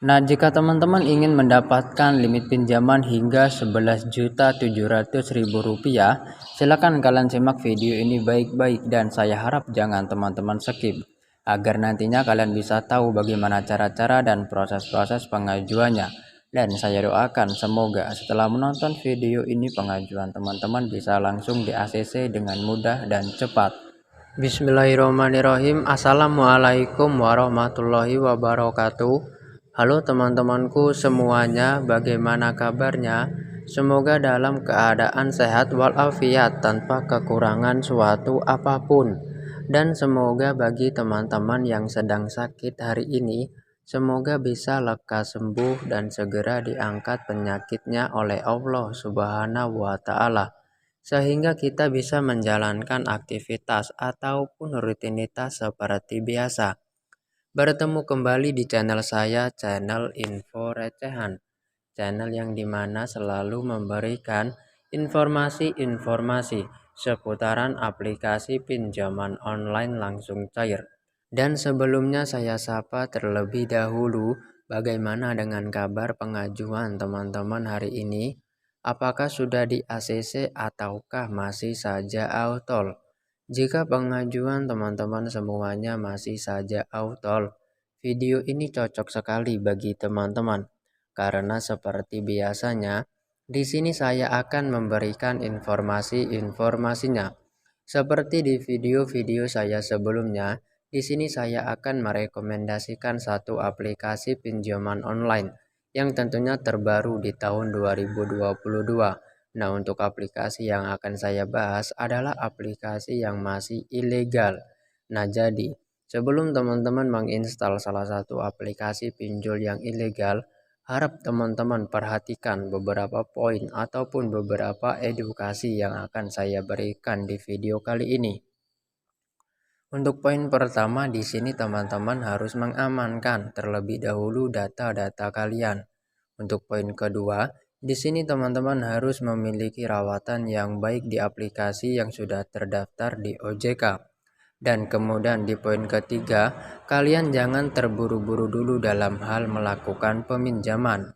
Nah, jika teman-teman ingin mendapatkan limit pinjaman hingga Rp11.700.000, silakan kalian simak video ini baik-baik dan saya harap jangan teman-teman skip agar nantinya kalian bisa tahu bagaimana cara-cara dan proses-proses pengajuannya. Dan saya doakan semoga setelah menonton video ini pengajuan teman-teman bisa langsung di ACC dengan mudah dan cepat. Bismillahirrahmanirrahim. Assalamualaikum warahmatullahi wabarakatuh. Halo teman-temanku semuanya, bagaimana kabarnya? Semoga dalam keadaan sehat walafiat tanpa kekurangan suatu apapun. Dan semoga bagi teman-teman yang sedang sakit hari ini, semoga bisa lekas sembuh dan segera diangkat penyakitnya oleh Allah Subhanahu wa Ta'ala, sehingga kita bisa menjalankan aktivitas ataupun rutinitas seperti biasa. Bertemu kembali di channel saya, channel Info Recehan, channel yang dimana selalu memberikan informasi-informasi seputaran aplikasi pinjaman online langsung cair. Dan sebelumnya saya sapa terlebih dahulu, bagaimana dengan kabar pengajuan teman-teman hari ini? Apakah sudah di ACC ataukah masih saja autol? Jika pengajuan teman-teman semuanya masih saja autol, video ini cocok sekali bagi teman-teman karena seperti biasanya di sini saya akan memberikan informasi-informasinya. Seperti di video-video saya sebelumnya, di sini saya akan merekomendasikan satu aplikasi pinjaman online yang tentunya terbaru di tahun 2022. Nah, untuk aplikasi yang akan saya bahas adalah aplikasi yang masih ilegal. Nah, jadi sebelum teman-teman menginstal salah satu aplikasi pinjol yang ilegal, harap teman-teman perhatikan beberapa poin ataupun beberapa edukasi yang akan saya berikan di video kali ini. Untuk poin pertama di sini teman-teman harus mengamankan terlebih dahulu data-data kalian. Untuk poin kedua, di sini teman-teman harus memiliki rawatan yang baik di aplikasi yang sudah terdaftar di OJK. Dan kemudian di poin ketiga, kalian jangan terburu-buru dulu dalam hal melakukan peminjaman.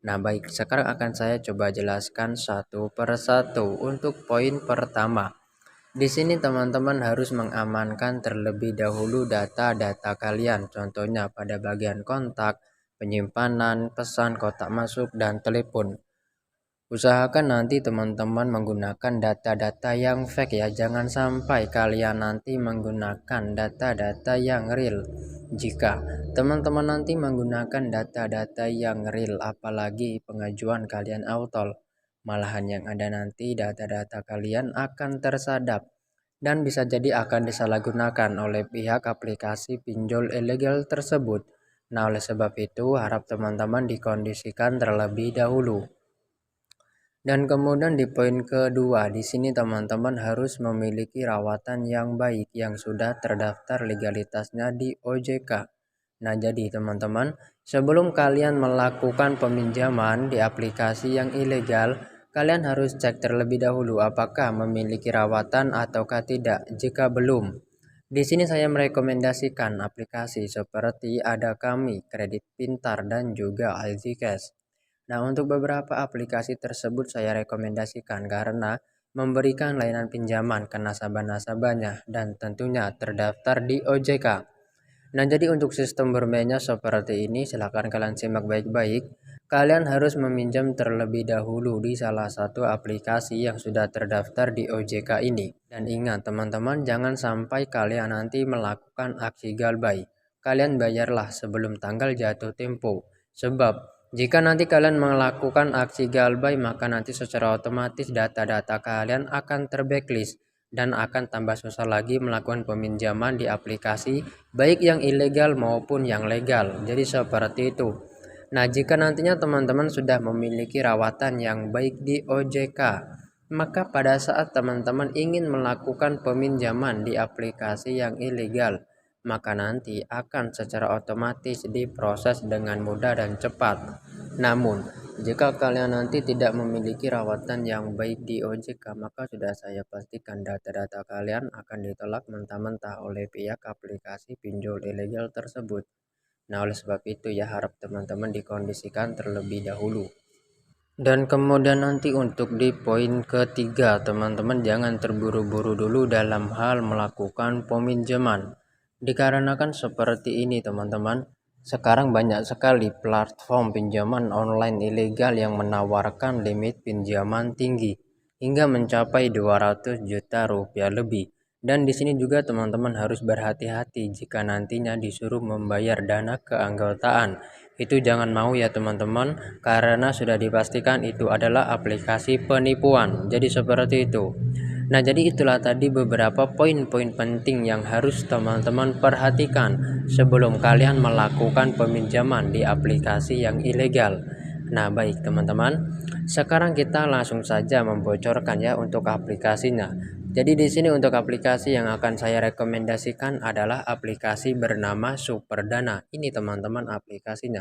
Nah, baik, sekarang akan saya coba jelaskan satu persatu. Untuk poin pertama, di sini teman-teman harus mengamankan terlebih dahulu data-data kalian, contohnya pada bagian kontak, penyimpanan, pesan, kotak masuk, dan telepon. Usahakan nanti teman-teman menggunakan data-data yang fake ya, jangan sampai kalian nanti menggunakan data-data yang real. Jika teman-teman nanti menggunakan data-data yang real, apalagi pengajuan kalian autol, malahan yang ada nanti data-data kalian akan tersadap dan bisa jadi akan disalahgunakan oleh pihak aplikasi pinjol ilegal tersebut. Nah, oleh sebab itu harap teman-teman dikondisikan terlebih dahulu. Dan kemudian di poin kedua, di sini teman-teman harus memiliki rawatan yang baik yang sudah terdaftar legalitasnya di OJK. Nah, jadi teman-teman, sebelum kalian melakukan peminjaman di aplikasi yang ilegal, kalian harus cek terlebih dahulu apakah memiliki rawatan ataukah tidak. Jika belum, di sini saya merekomendasikan aplikasi seperti Ada Kami, Kredit Pintar, dan juga Alzicash. Nah, untuk beberapa aplikasi tersebut saya rekomendasikan karena memberikan layanan pinjaman ke nasabah-nasabahnya dan tentunya terdaftar di OJK. Nah, jadi untuk sistem bermainnya seperti ini, silahkan kalian simak baik-baik. Kalian harus meminjam terlebih dahulu di salah satu aplikasi yang sudah terdaftar di OJK ini. Dan ingat teman-teman, jangan sampai kalian nanti melakukan aksi galbay. Kalian bayarlah sebelum tanggal jatuh tempo. Sebab jika nanti kalian melakukan aksi galbay, maka nanti secara otomatis data-data kalian akan terblacklist dan akan tambah susah lagi melakukan peminjaman di aplikasi baik yang ilegal maupun yang legal. Jadi seperti itu. Nah, jika nantinya teman-teman sudah memiliki rawatan yang baik di OJK, maka pada saat teman-teman ingin melakukan peminjaman di aplikasi yang ilegal, maka nanti akan secara otomatis diproses dengan mudah dan cepat. Namun, jika kalian nanti tidak memiliki rawatan yang baik di OJK, maka sudah saya pastikan data-data kalian akan ditolak mentah-mentah oleh pihak aplikasi pinjol ilegal tersebut. Nah, oleh sebab itu ya harap teman-teman dikondisikan terlebih dahulu. Dan kemudian nanti untuk di poin ketiga, teman-teman jangan terburu-buru dulu dalam hal melakukan peminjaman. Dikarenakan seperti ini teman-teman, sekarang banyak sekali platform pinjaman online ilegal yang menawarkan limit pinjaman tinggi hingga mencapai 200 juta rupiah lebih. Dan di sini juga teman-teman harus berhati-hati jika nantinya disuruh membayar dana keanggotaan. Itu jangan mau ya teman-teman, karena sudah dipastikan itu adalah aplikasi penipuan. Jadi seperti itu. Nah, jadi itulah tadi beberapa poin-poin penting yang harus teman-teman perhatikan sebelum kalian melakukan peminjaman di aplikasi yang ilegal. Nah, baik teman-teman. Sekarang kita langsung saja membocorkan ya untuk aplikasinya. Jadi di sini untuk aplikasi yang akan saya rekomendasikan adalah aplikasi bernama Superdana. Ini teman-teman aplikasinya.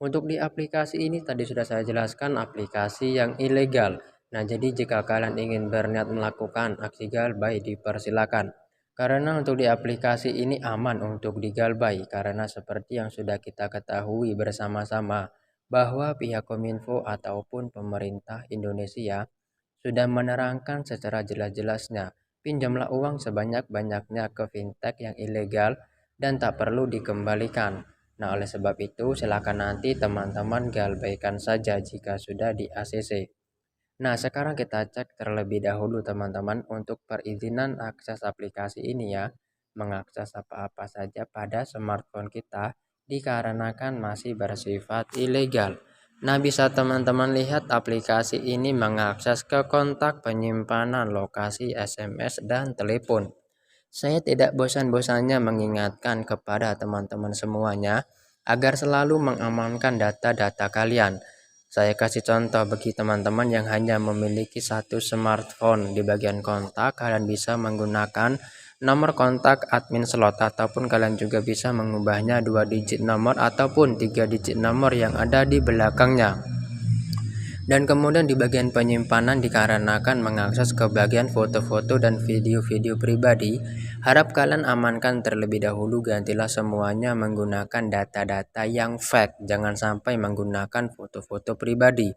Untuk di aplikasi ini tadi sudah saya jelaskan aplikasi yang ilegal. Nah, jadi jika kalian ingin berniat melakukan aksi galbay dipersilakan. Karena untuk di aplikasi ini aman untuk digalbay karena seperti yang sudah kita ketahui bersama-sama bahwa pihak Kominfo ataupun pemerintah Indonesia sudah menerangkan secara jelas-jelasnya pinjamlah uang sebanyak-banyaknya ke fintech yang ilegal dan tak perlu dikembalikan. Nah, oleh sebab itu, silakan nanti teman-teman galbaikan saja jika sudah di ACC. Nah, sekarang kita cek terlebih dahulu teman-teman untuk perizinan akses aplikasi ini ya. Mengakses apa-apa saja pada smartphone kita dikarenakan masih bersifat ilegal. Nah, bisa teman-teman lihat aplikasi ini mengakses ke kontak, penyimpanan, lokasi, SMS, dan telepon. Saya tidak bosan-bosannya mengingatkan kepada teman-teman semuanya agar selalu mengamankan data-data kalian. Saya kasih contoh bagi teman-teman yang hanya memiliki satu smartphone. Di bagian kontak, kalian bisa menggunakan nomor kontak admin slot ataupun kalian juga bisa mengubahnya 2 digit nomor ataupun 3 digit nomor yang ada di belakangnya. Dan kemudian di bagian penyimpanan dikarenakan mengakses ke bagian foto-foto dan video-video pribadi, harap kalian amankan terlebih dahulu, gantilah semuanya menggunakan data-data yang fake, jangan sampai menggunakan foto-foto pribadi.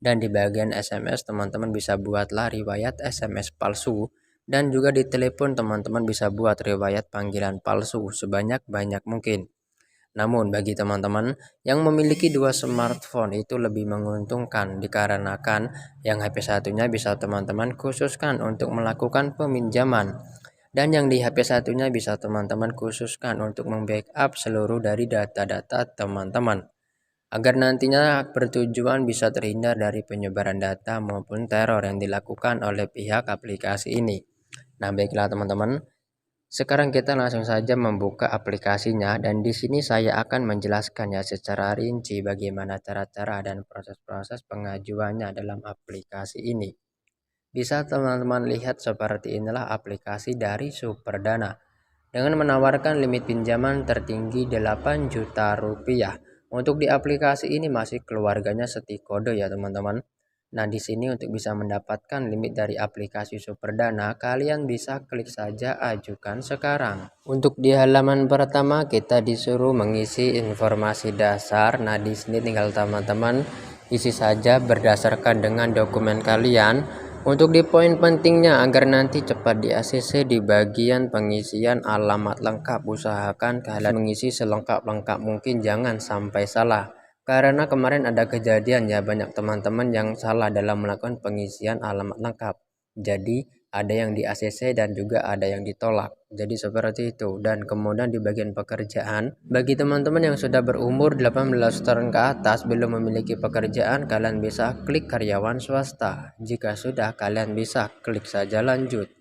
Dan di bagian SMS teman-teman bisa buatlah riwayat SMS palsu dan juga di telepon teman-teman bisa buat riwayat panggilan palsu sebanyak-banyak mungkin. Namun bagi teman-teman yang memiliki dua smartphone itu lebih menguntungkan dikarenakan yang HP satunya bisa teman-teman khususkan untuk melakukan peminjaman dan yang di HP satunya bisa teman-teman khususkan untuk membackup seluruh dari data-data teman-teman agar nantinya bertujuan bisa terhindar dari penyebaran data maupun teror yang dilakukan oleh pihak aplikasi ini. Nah, baiklah teman-teman. Sekarang kita langsung saja membuka aplikasinya dan di sini saya akan menjelaskannya secara rinci bagaimana cara-cara dan proses-proses pengajuannya dalam aplikasi ini. Bisa teman-teman lihat seperti inilah aplikasi dari Superdana dengan menawarkan limit pinjaman tertinggi 8 juta rupiah. Untuk di aplikasi ini masih keluarganya Setikode ya teman-teman. Nah, di sini untuk bisa mendapatkan limit dari aplikasi Superdana, kalian bisa klik saja ajukan sekarang. Untuk di halaman pertama kita disuruh mengisi informasi dasar. Nah, di sini tinggal teman-teman isi saja berdasarkan dengan dokumen kalian. Untuk di poin pentingnya agar nanti cepat di ACC di bagian pengisian alamat lengkap, usahakan kalian mengisi selengkap-lengkap mungkin, jangan sampai salah. Karena kemarin ada kejadian ya banyak teman-teman yang salah dalam melakukan pengisian alamat lengkap. Jadi ada yang di ACC dan juga ada yang ditolak. Jadi seperti itu. Dan kemudian di bagian pekerjaan, bagi teman-teman yang sudah berumur 18 tahun ke atas belum memiliki pekerjaan, kalian bisa klik karyawan swasta. Jika sudah, kalian bisa klik saja lanjut.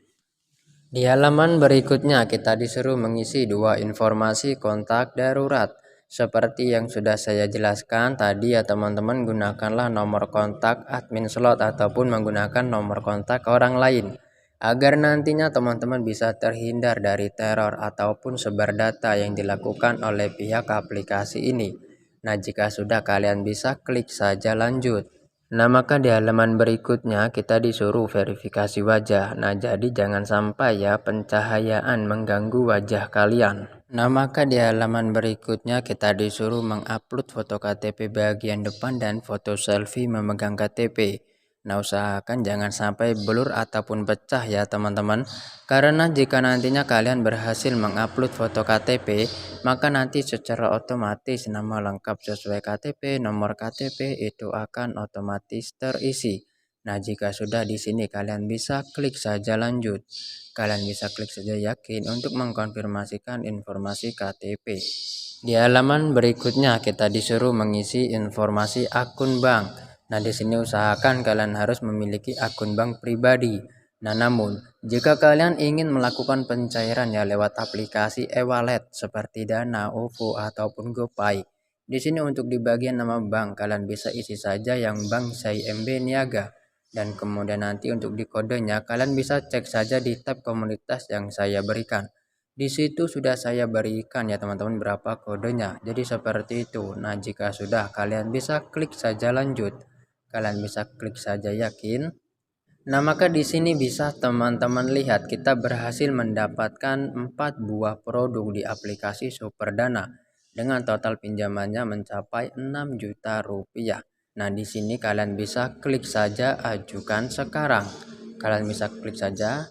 Di halaman berikutnya kita disuruh mengisi dua informasi kontak darurat. Seperti yang sudah saya jelaskan tadi ya teman-teman, gunakanlah nomor kontak admin slot ataupun menggunakan nomor kontak orang lain agar nantinya teman-teman bisa terhindar dari teror ataupun sebar data yang dilakukan oleh pihak aplikasi ini. Nah, jika sudah kalian bisa klik saja lanjut. Nah, maka di halaman berikutnya kita disuruh verifikasi wajah. Nah, jadi jangan sampai ya pencahayaan mengganggu wajah kalian. Nah, maka di halaman berikutnya kita disuruh mengupload foto KTP bagian depan dan foto selfie memegang KTP. Nah, usahakan jangan sampai blur ataupun pecah ya teman-teman. Karena jika nantinya kalian berhasil mengupload foto KTP, maka nanti secara otomatis nama lengkap sesuai KTP, nomor KTP itu akan otomatis terisi. Nah, jika sudah di sini kalian bisa klik saja lanjut. Kalian bisa klik saja yakin untuk mengkonfirmasikan informasi KTP. Di halaman berikutnya kita disuruh mengisi informasi akun bank. Nah, di sini usahakan kalian harus memiliki akun bank pribadi. Nah, namun jika kalian ingin melakukan pencairan ya lewat aplikasi e-wallet seperti Dana, OVO ataupun GoPay. Di sini untuk di bagian nama bank kalian bisa isi saja yang Bank CIMB Niaga. Dan kemudian nanti untuk di kodenya kalian bisa cek saja di tab komunitas yang saya berikan. Di situ sudah saya berikan ya teman-teman berapa kodenya. Jadi seperti itu. Nah, jika sudah kalian bisa klik saja lanjut. Kalian bisa klik saja yakin. Nah, maka di sini bisa teman-teman lihat kita berhasil mendapatkan 4 buah produk di aplikasi Superdana dengan total pinjamannya mencapai 6 juta rupiah. Nah, di sini kalian bisa klik saja ajukan sekarang. Kalian bisa klik saja.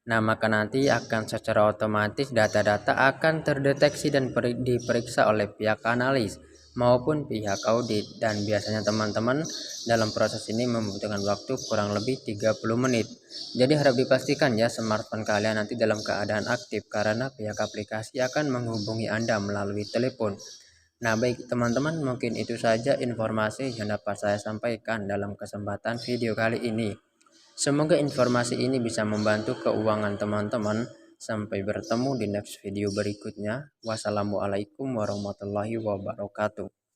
Nah, maka nanti akan secara otomatis data-data akan terdeteksi dan diperiksa oleh pihak analis maupun pihak audit, dan biasanya teman-teman dalam proses ini membutuhkan waktu kurang lebih 30 menit. Jadi harap dipastikan ya smartphone kalian nanti dalam keadaan aktif karena pihak aplikasi akan menghubungi Anda melalui telepon. Nah, baik teman-teman, mungkin itu saja informasi yang dapat saya sampaikan dalam kesempatan video kali ini. Semoga informasi ini bisa membantu keuangan teman-teman. Sampai bertemu di next video berikutnya. Wassalamualaikum warahmatullahi wabarakatuh.